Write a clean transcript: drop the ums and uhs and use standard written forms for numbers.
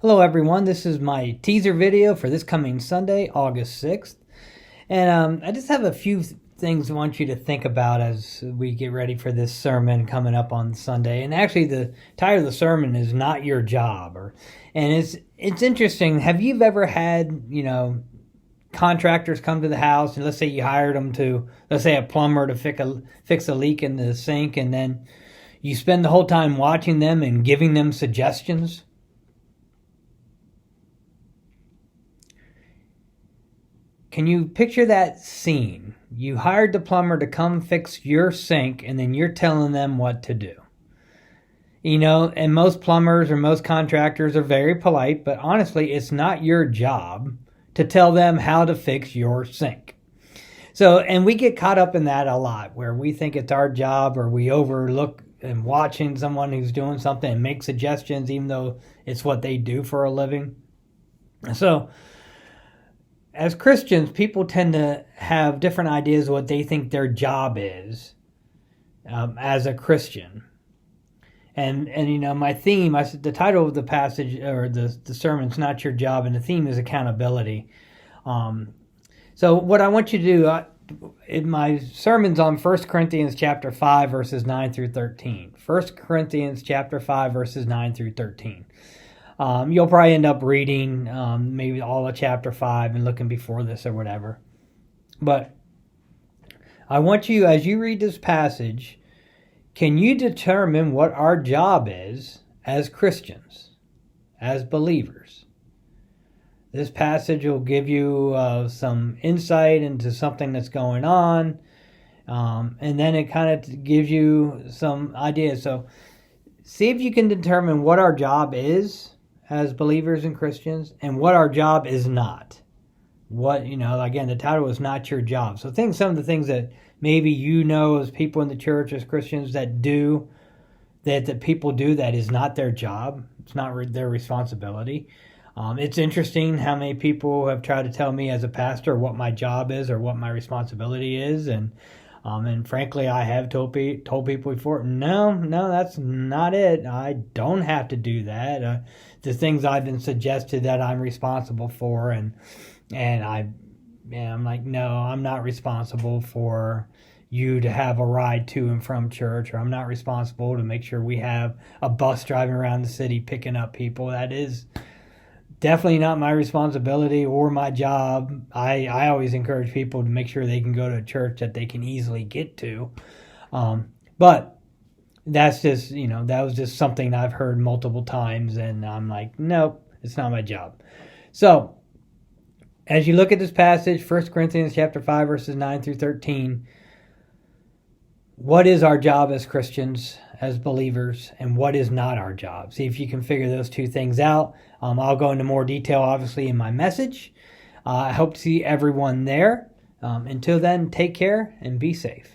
Hello everyone, this is my teaser video for this coming Sunday, August 6th. And I just have a few things I want you to think about as we get ready for this sermon coming up on Sunday. And actually the title of the sermon is Not Your Job. And it's interesting. Have you ever had, contractors come to the house, and let's say you hired them to, let's say a plumber to fix a leak in the sink, and then you spend the whole time watching them and giving them suggestions? Can you picture that scene? You hired the plumber to come fix your sink, and then you're telling them what to do. And most plumbers or most contractors are very polite, but honestly, it's not your job to tell them how to fix your sink. So, and we get caught up in that a lot, where we think it's our job, or we overlook and watching someone who's doing something and make suggestions, even though it's what they do for a living. So, as Christians, people tend to have different ideas of what they think their job is as a Christian. And my theme, the title of the passage or the sermon's Not Your Job, and the theme is accountability. So what I want you to do, in my sermon's on 1 Corinthians chapter 5, verses 9 through 13. 1 Corinthians chapter 5, verses 9 through 13. You'll probably end up reading maybe all of chapter 5 and looking before this or whatever. But I want you, as you read this passage, can you determine what our job is as Christians, as believers? This passage will give you some insight into something that's going on, and then it kind of gives you some ideas. So see if you can determine what our job is as believers and Christians, and what our job is not. Again, the title is Not Your Job. So think some of the things that maybe as people in the church, as Christians, that people do that is not their job. It's not their responsibility. It's interesting how many people have tried to tell me as a pastor what my job is or what my responsibility is, and frankly, I have told people before, no, that's not it. I don't have to do that. The things I've been suggested that I'm responsible for, and I'm like, no, I'm not responsible for you to have a ride to and from church, or I'm not responsible to make sure we have a bus driving around the city picking up people. That is definitely not my responsibility or my job. I always encourage people to make sure they can go to a church that they can easily get to. But that's just, that was just something I've heard multiple times, and I'm like, nope, it's not my job. So as you look at this passage, 1 Corinthians chapter 5, verses 9 through 13, what is our job as Christians, as believers, and what is not our job? See if you can figure those two things out. I'll go into more detail, obviously, in my message. I hope to see everyone there. Until then, take care and be safe.